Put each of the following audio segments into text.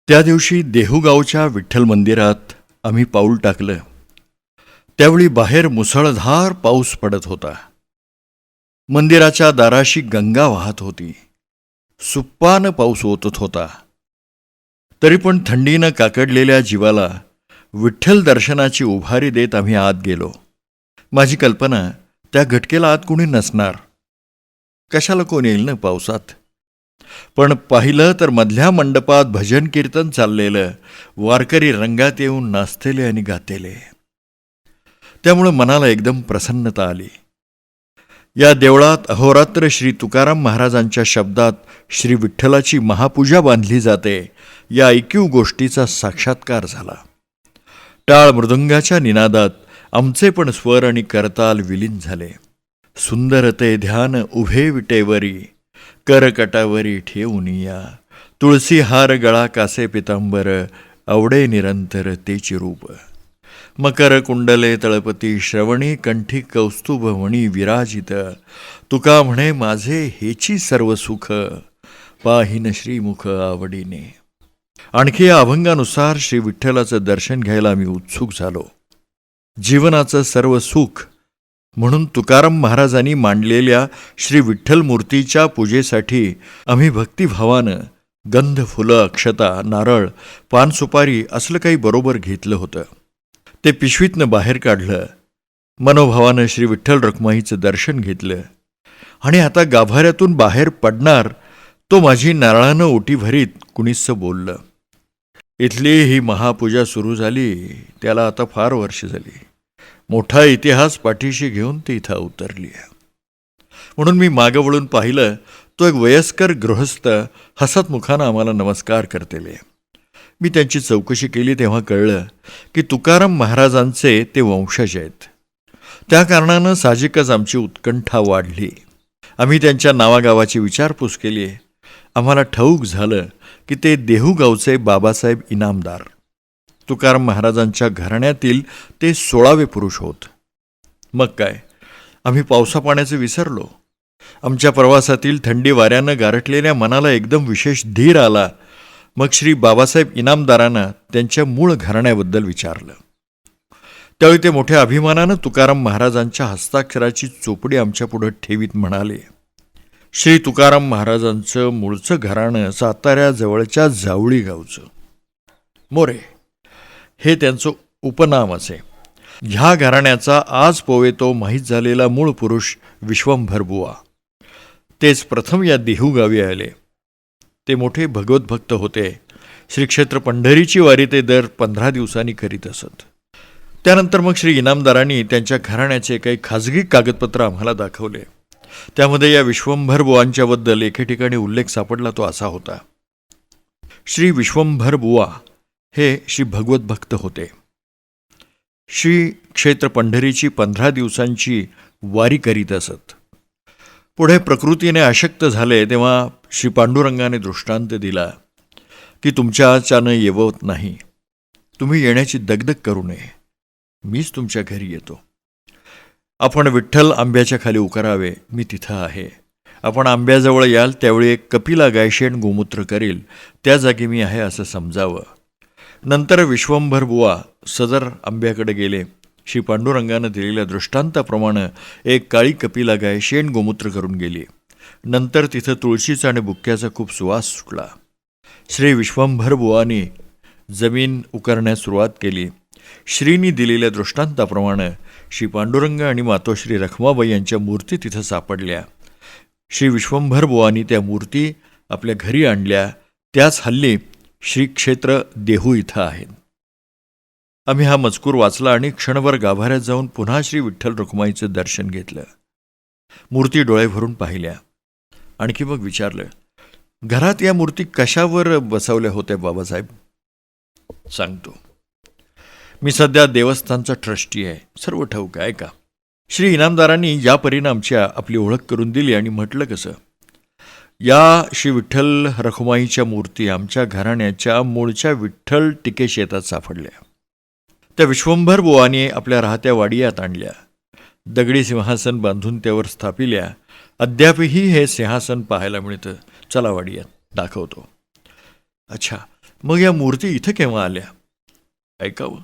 त्या दिवशी देहूगावच्या विठ्ठल मंदिरात आम्ही पाऊल टाकलं त्यावेळी बाहेर मुसळधार पाऊस पडत होता. मंदिराच्या दाराशी गंगा वाहत होती. सुप्पानं पाऊस ओतत होता. तरी पण थंडीनं काकडलेल्या जीवाला विठ्ठल दर्शनाची उभारी देत आम्ही आत गेलो. माझी कल्पना, त्या घटकेला आत कुणी नसणार, कशाला कोण येईल ना पावसात. पण पाहिलं तर मधल्या मंडपात भजन कीर्तन चाललेलं, वारकरी रंगात येऊन नाचतेले आणि गातेले. त्यामुळं मनाला एकदम प्रसन्नता आली. या देवळात अहोरात्र श्री तुकाराम महाराजांच्या शब्दात श्री विठ्ठलाची महापूजा बांधली जाते, या ऐकीव गोष्टीचा साक्षात्कार झाला. टाळ मृदुंगाच्या निनादात आमचे पण स्वर आणि करताल विलीन झाले. सुंदर ते ध्यान उभे विटेवरी, करकटावरी ठेवून या, तुळसी हार गळा कासे पितांबर, आवडे निरंतर तेची रूप. मकर कुंडले तळपती, श्रवणी कंठी कौस्तुभ मणी विराजित, तुका म्हणे माझे हेची सर्व सुख, पाहिन श्रीमुख आवडीने. आणखी या अभंगानुसार श्री विठ्ठलाचं दर्शन घ्यायला आम्ही उत्सुक झालो. जीवनाचं सर्व सुख म्हणून तुकाराम महाराजांनी मांडलेल्या श्री विठ्ठल मूर्तीच्या पूजेसाठी आम्ही भक्तिभावानं गंध, फुलं, अक्षता, नारळ, पान, सुपारी असलं काही बरोबर घेतलं होतं. ते पिशवीतनं बाहेर काढलं. मनोभावानं श्री विठ्ठल रखुमाईचं दर्शन घेतलं आणि आता गाभाऱ्यातून बाहेर पडणार तो माझी नारळानं ओटी भरीत कुणीसं बोललं. इथली ही महापूजा सुरू झाली त्याला आता फार वर्ष झाली. मोठा इतिहास पाठीशी घेऊन ती इथं उतरली. म्हणून मी मागं वळून पाहिलं, तो एक वयस्कर गृहस्थ हसत मुखानं आम्हाला नमस्कार करतेले. मी त्यांची चौकशी केली तेव्हा कळलं की तुकाराम महाराजांचे ते वंशज आहेत. त्या कारणानं साहजिकच आमची उत्कंठा वाढली. आम्ही त्यांच्या नावागावाची विचारपूस केली. आम्हाला ठाऊक झालं की ते देहूगावचे बाबासाहेब इनामदार, तुकाराम महाराजांच्या घराण्यातील ते 16वे पुरुष होत. मग काय, आम्ही पावसापाण्याचं विसरलो. आमच्या प्रवासातील थंडी वाऱ्यानं गारठलेल्या मनाला एकदम विशेष धीर आला. मग श्री बाबासाहेब इनामदारांना त्यांच्या मूळ घराण्याबद्दल विचारलं. त्यावेळी ते मोठ्या अभिमानानं तुकाराम महाराजांच्या हस्ताक्षराची चोपडी आमच्यापुढं ठेवीत म्हणाले, श्री तुकाराम महाराजांचं मूळचं घराणं साताऱ्याजवळच्या जावळी गावचं. मोरे हे त्यांचं उपनाम असे. ह्या घराण्याचा आज पोवेतो माहीत झालेला मूळ पुरुष विश्वंभर बुवा, तेच प्रथम या देहूगावी आले. ते मोठे भगवतभक्त होते. श्री क्षेत्र पंढरीची वारी ते दर 15 दिवसांनी करीत असत. त्यानंतर मग श्री इनामदारांनी त्यांच्या घराण्याचे काही खाजगी कागदपत्र आम्हाला दाखवले. त्यामध्ये या विश्वंभर बुवांच्याबद्दल एके ठिकाणी उल्लेख सापडला. तो असा होता, श्री विश्वंभर बुवा हे श्री भगवतभक्त होते. श्री क्षेत्र पंढरीची 15 दिवसांची वारी करीत असत. पुढे प्रकृतीने अशक्त झाले तेव्हा श्री पांडुरंगाने दृष्टांत दिला की तुमच्याच्यानं येवत नाही, तुम्ही येण्याची दगदग करू नये, मीच तुमच्या घरी येतो. आपण विठ्ठल आंब्याच्या खाली उकरावे, मी तिथं आहे. आपण आंब्याजवळ याल त्यावेळी एक कपिला गायशेण गोमूत्र करेल, त्या जागी मी आहे असं समजावं. नंतर विश्वंभर बुवा सदर आंब्याकडे गेले. श्री पांडुरंगानं दिलेल्या दृष्टांताप्रमाणे एक काळी कपिला गाय शेण गोमूत्र करून गेली. नंतर तिथं तुळशीचा आणि बुक्क्याचा खूप सुवास सुटला. श्री विश्वंभर बुवानी जमीन उकरण्यास सुरुवात केली. श्रीनी दिलेल्या दृष्टांताप्रमाणे श्री पांडुरंग आणि मातोश्री रखमाबाई यांच्या मूर्ती तिथं सापडल्या. श्री विश्वंभर बुवानी त्या मूर्ती आपल्या घरी आणल्या. त्याच हल्ली श्री क्षेत्र देहू इथं आहेत. आम्ही हा मजकूर वाचला आणि क्षणभर गाभाऱ्यात जाऊन पुन्हा श्री विठ्ठल रखुमाईचं दर्शन घेतलं. मूर्ती डोळे भरून पाहिल्या. आणखी मग विचारलं, घरात या मूर्ती कशावर बसवल्या होत्या बाबासाहेब? सांगतो, मी सध्या देवस्थानचा ट्रस्टी आहे, सर्व ठाऊक आहे का. श्री इनामदारांनी या परीनं आपली ओळख करून दिली आणि म्हटलं कसं, या श्री विठ्ठल रखुमाईच्या मूर्ती आमच्या घराण्याच्या मूळच्या विठ्ठल टिके शेतात सापडल्या. त्या विश्वंभर बुवाने आपल्या राहत्या वाडियात आणल्या. दगडी सिंहासन बांधून त्यावर स्थापिल्या. अद्यापही हे सिंहासन पाहायला मिळतं. चला वाडियात दाखवतो. अच्छा, मग या मूर्ती इथं केव्हा आल्या? ऐकावं.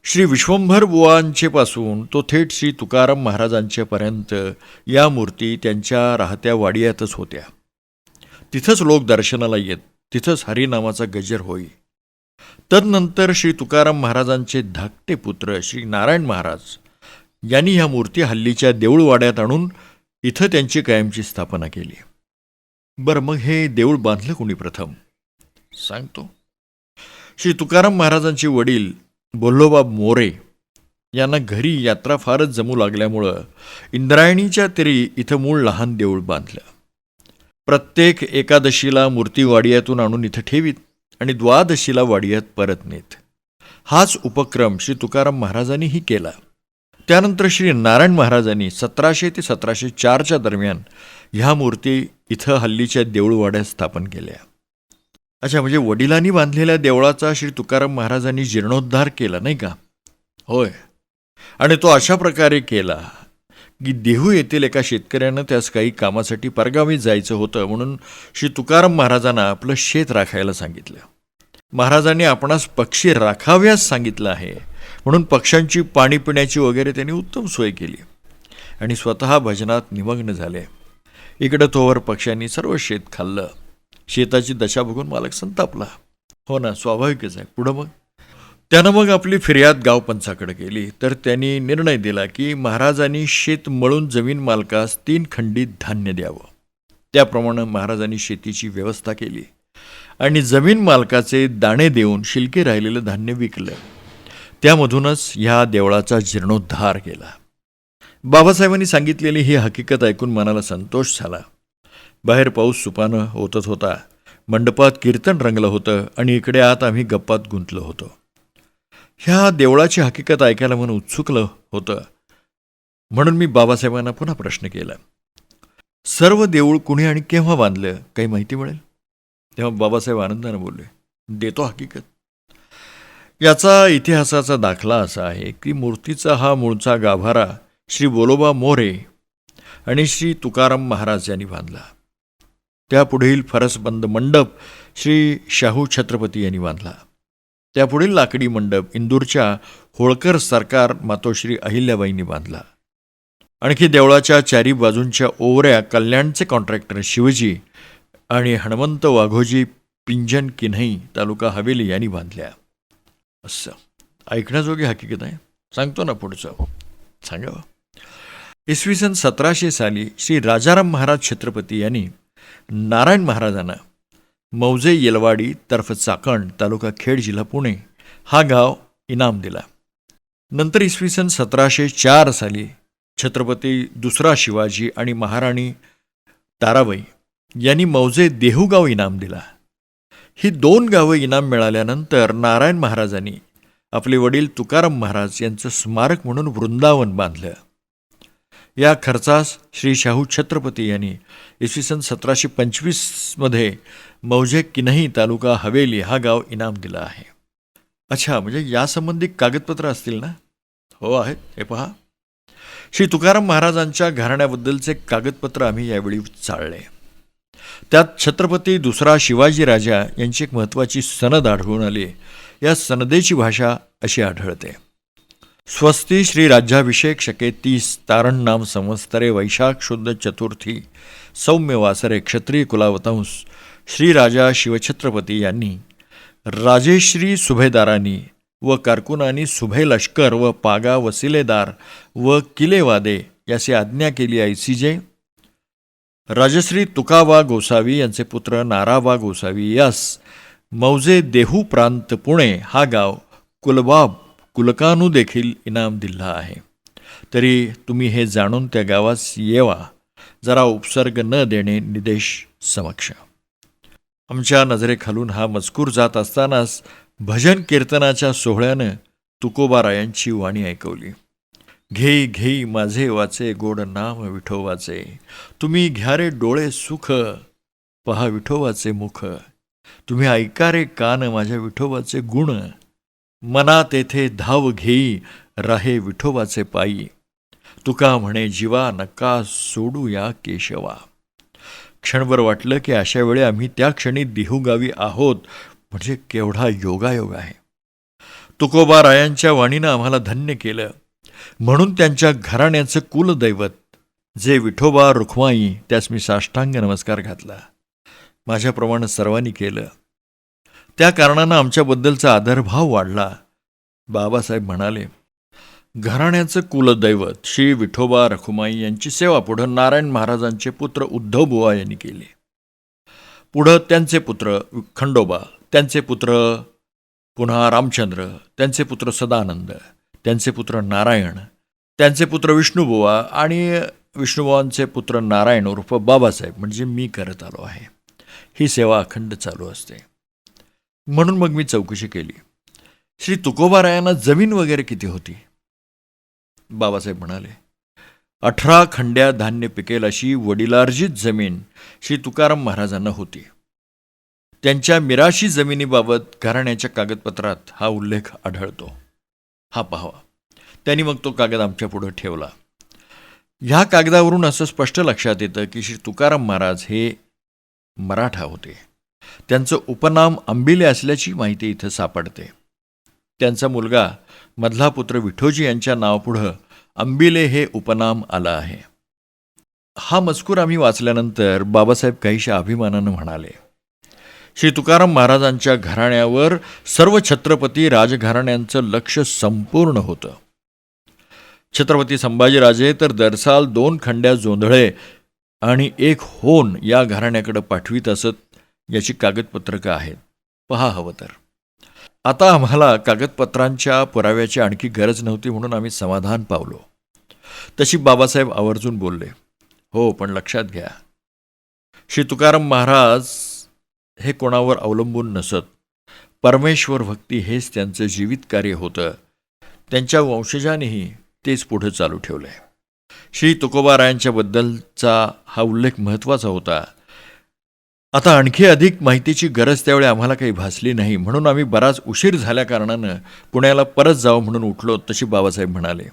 श्री विश्वंभर बुवांचे पासून तो थेट श्री तुकाराम महाराजांच्या पर्यंत या मूर्ती त्यांच्या राहत्या वाडियातच होत्या. तिथंच लोक दर्शनाला येत, तिथंच हरिनामाचा गजर होई. तदनंतर श्री तुकाराम महाराजांचे धाकटे पुत्र श्री नारायण महाराज यांनी ह्या मूर्ती हल्लीच्या देऊळवाड्यात आणून इथं त्यांची कायमची स्थापना केली. बरं, मग हे देऊळ बांधलं कोणी प्रथम? सांगतो. श्री तुकाराम महाराजांचे वडील बोल्लोबा मोरे यांना घरी यात्रा फारच जमू लागल्यामुळं इंद्रायणीच्या तरी इथं मूळ लहान देऊळ बांधलं. प्रत्येक एकादशीला मूर्ती वाडियातून आणून इथं ठेवीत आणि द्वादशीला वाडियात परत नेत. हाच उपक्रम श्री तुकाराम महाराजांनीही केला. त्यानंतर श्री नारायण महाराजांनी 1700 ते 1704च्या दरम्यान ह्या मूर्ती इथं हल्लीच्या देऊळवाड्यात स्थापन केल्या. अच्छा, म्हणजे वडिलांनी बांधलेल्या देवळाचा श्री तुकाराम महाराजांनी जीर्णोद्धार केला, नाही का? होय. आणि तो अशा प्रकारे केला की देहू येथील एका शेतकऱ्यानं त्यास काही कामासाठी परगावी जायचं होतं, म्हणून श्री तुकाराम महाराजांना आपलं शेत राखायला सांगितलं. महाराजांनी आपणास पक्षी राखाव्यास सांगितलं आहे, म्हणून पक्ष्यांची पाणी पिण्याची वगैरे त्यांनी उत्तम सोय केली आणि स्वतः भजनात निमग्न झाले. इकडं तोवर पक्ष्यांनी सर्व शेत खाल्लं. शेताची दशा बघून मालक संतापला. हो ना, स्वाभाविकच आहे. पुढं मग त्यानं मग आपली फिर्याद गावपंचाकडे केली. तर त्यांनी निर्णय दिला की महाराजांनी शेत मळून जमीन मालकास 3 खंडीत धान्य द्यावं. त्याप्रमाणे महाराजांनी शेतीची व्यवस्था केली आणि जमीन मालकाचे दाणे देऊन शिल्के राहिलेलं धान्य विकलं. त्यामधूनच ह्या देवळाचा जीर्णोद्धार केला. बाबासाहेबांनी सांगितलेली ही हकीकत ऐकून मनाला संतोष झाला. बाहेर पाऊस सुपानं होतच होता. मंडपात कीर्तन रंगलं होतं आणि इकडे आत आम्ही गप्पात गुंतलो होतो. ह्या देवळाची हकीकत ऐकायला मन उत्सुकलं होतं. म्हणून मी बाबासाहेबांना पुन्हा प्रश्न केला, सर्व देऊळ कुणी आणि केव्हा बांधलं, काही माहिती मिळेल? तेव्हा बाबासाहेब आनंदानं बोलले, देतो हकीकत. याचा इतिहासाचा दाखला असा आहे की मूर्तीचा हा मूळचा गाभारा श्री बोलोबा मोरे आणि श्री तुकाराम महाराज यांनी बांधला. त्यापुढील फरसबंद मंडप श्री शाहू छत्रपती यांनी बांधला. त्यापुढील लाकडी मंडप इंदूरच्या होळकर सरकार मातोश्री अहिल्याबाईंनी बांधला. आणखी देवळाच्या चारी बाजूंच्या ओवऱ्या कल्याणचे कॉन्ट्रॅक्टर शिवजी आणि हनुमंत वाघोजी पिंजन किन्हई तालुका हवेली यांनी बांधल्या. असं ऐकण्याजोगी हकीकत आहे. सांगतो ना पुढचं, सांगावं. इसवी सन 1700 साली श्री राजाराम महाराज छत्रपती यांनी नारायण महाराजांना मौजे येलवाडी तर्फ चाकण तालुका खेड जिल्हा पुणे हा गाव इनाम दिला. नंतर इसवी सन 1704 साली छत्रपती दुसरा शिवाजी आणि महाराणी ताराबाई यांनी मौजे देहूगाव इनाम दिला. ही 2 गावं इनाम मिळाल्यानंतर नारायण महाराजांनी आपले वडील तुकाराम महाराज यांचं स्मारक म्हणून वृंदावन बांधलं. या खर्चास श्री शाहू छत्रपती यांनी इसवी सन 1725 मौजे किन्हई तालुका हवेली हा गाव इनाम दिला आहे. अच्छा, म्हणजे यासंबंधी कागदपत्र असतील ना? हो आहेत. हे पहा, श्री तुकाराम महाराजांच्या घराण्याबद्दलचे कागदपत्र आम्ही यावेळी चाळले. त्यात छत्रपती दुसरा शिवाजी राजा यांची एक महत्त्वाची सनद आढळून आली. या सनदेची भाषा अशी आढळते, स्वस्ती श्री राज्याभिषेक शके 30 तारण नाम संवत्सरे वैशाख शुद्ध चतुर्थी सौम्य वासरे क्षत्रिय कुलावतंस श्री राजा शिवछत्रपती यांनी राजेश्री सुभेदारांनी व कारकुनांनी सुभे लष्कर व पागा वसिलेदार व किलेवादे याची आज्ञा केली ऐसीजे राजश्री तुकाबा गोसावी यांचे पुत्र नाराबा गोसावी यास मौजे देहू प्रांत पुणे हा गाव कुलबाब कुलकानू देखील इनाम दिला आहे. तरी तुम्ही हे जाणून त्या गावास येवा, जरा उपसर्ग न देणे निदेश समक्ष. आमच्या नजरेखालून हा मजकूर जात असतानाच भजन कीर्तनाच्या सोहळ्यानं तुकोबारायांची वाणी ऐकवली. घेई घेई माझे वाचे गोड नाम विठोबाचे, तुम्ही घ्या रे डोळे सुख पहा विठोबाचे मुख, तुम्ही ऐका रे कान माझ्या विठोबाचे गुण, मना तेथे धाव घेई राहे विठोबाचे पायी, तुका म्हणे जीवा नका सोडू या केशवा. क्षणभर वाटलं की अशा वेळी आम्ही त्या क्षणी देहूगावी आहोत, म्हणजे केवढा योगायोग आहे. तुकोबारायांच्या वाणीनं आम्हाला धन्य केलं. म्हणून त्यांच्या घराण्याचं कुलदैवत जे विठोबा रुक्माई त्यास मी साष्टांग नमस्कार घातला. माझ्याप्रमाणे सर्वांनी केलं. त्या कारणानं आमच्याबद्दलचा आदरभाव वाढला. बाबासाहेब म्हणाले, घराण्याचं कुलदैवत श्री विठोबा रखुमाई यांची सेवा पुढं नारायण महाराजांचे पुत्र उद्धव बुवा यांनी केली. पुढं त्यांचे पुत्र खंडोबा, त्यांचे पुत्र पुन्हा रामचंद्र, त्यांचे पुत्र सदानंद, त्यांचे पुत्र नारायण, त्यांचे पुत्र विष्णुबुवा आणि विष्णुबुवांचे पुत्र नारायण उर्फ बाबासाहेब म्हणजे मी करत आलो आहे. ही सेवा अखंड चालू असते. म्हणून मग मी चौकशी केली, श्री तुकोबारायांना जमीन वगैरे किती होती? बाबासाहेब म्हणाले, 18 खंड्या धान्य पिकेल अशी वडिलार्जित जमीन श्री तुकाराम महाराजांना होती. त्यांच्या मिराशी जमिनीबाबत घराण्याच्या कागदपत्रात हा उल्लेख आढळतो. हा पाहावा. त्यांनी मग तो कागद आमच्या पुढं ठेवला. ह्या कागदावरून असं स्पष्ट लक्षात येतं की श्री तुकाराम महाराज हे मराठा होते. त्यांचं उपनाम अंबिले असल्याची माहिती इथं सापडते. त्यांचा मुलगा मधला पुत्र विठोजी यांच्या नावापुढं अंबिले हे उपनाम आलं आहे. हा मजकूर आम्ही वाचल्यानंतर बाबासाहेब काहीशा अभिमानानं म्हणाले, श्री तुकाराम महाराजांच्या घराण्यावर सर्व छत्रपती राजघराण्यांचं लक्ष संपूर्ण होतं. छत्रपती संभाजीराजे तर दरसाल 2 खंड्या जोंधळे आणि 1 होन या घराण्याकडे पाठवीत असत. याची कागदपत्रकं आहेत, पहा हवं तर. आता आम्हाला कागदपत्रांच्या पुराव्याची आणखी गरज नव्हती म्हणून आम्ही समाधान पावलो. तशी बाबासाहेब आवर्जून बोलले, हो पण लक्षात घ्या, श्री तुकाराम महाराज हे कोणावर अवलंबून नसत. परमेश्वर भक्ती हेच त्यांचं जीवित कार्य होतं. त्यांच्या वंशजानेही तेच पुढे चालू ठेवलंय. श्री तुकोबारायांच्या बद्दलचा हा उल्लेख महत्त्वाचा होता. आता आणखी अधिक माहितीची गरज त्यावेळी आम्हाला काही भासली नाही. म्हणून आम्ही बराच उशीर झाल्या कारणानं पुण्याला परत जावं म्हणून उठलो. तशी बाबासाहेब म्हणाले,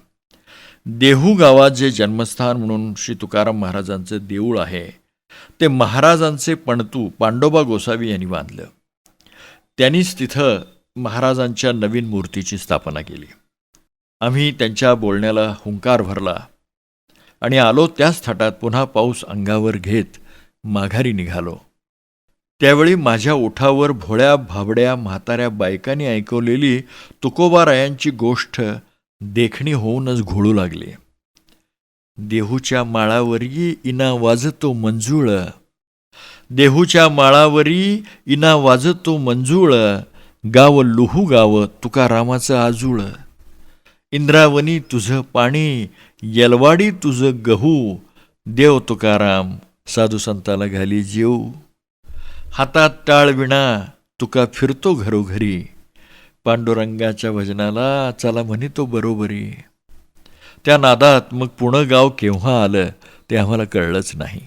देहू गावात जे जन्मस्थान म्हणून श्री तुकाराम महाराजांचं देऊळ आहे ते महाराजांचे पणतू पांडोबा गोसावी यांनी बांधलं. त्यांनीच तिथं महाराजांच्या नवीन मूर्तीची स्थापना केली. आम्ही त्यांच्या बोलण्याला हुंकार भरला आणि आलो त्याच थाटात पुन्हा पाऊस अंगावर घेत माघारी निघालो. त्यावेळी माझ्या ओठावर भोळ्या भाबड्या म्हाताऱ्या बायकांनी ऐकवलेली तुकोबारायांची गोष्ट देखणी होऊनच घोळू लागली. देहूच्या माळावरी इना वाजतो मंजूळ, देहूच्या माळावरी इना वाजतो मंजूळ, गाव लुहू गाव तुकारामाचं आजूळ, इंद्रावनी तुझं पाणी, येलवाडी तुझं गहू, देव तुकाराम साधू संताला घाली जीव, हातात टाळ विणा तुका फिरतो घरोघरी, पांडुरंगाच्या भजनाला चला म्हणितो बरोबरी. त्या नादात मग पुणं गाव केव्हा आलं ते आम्हाला कळलंच नाही.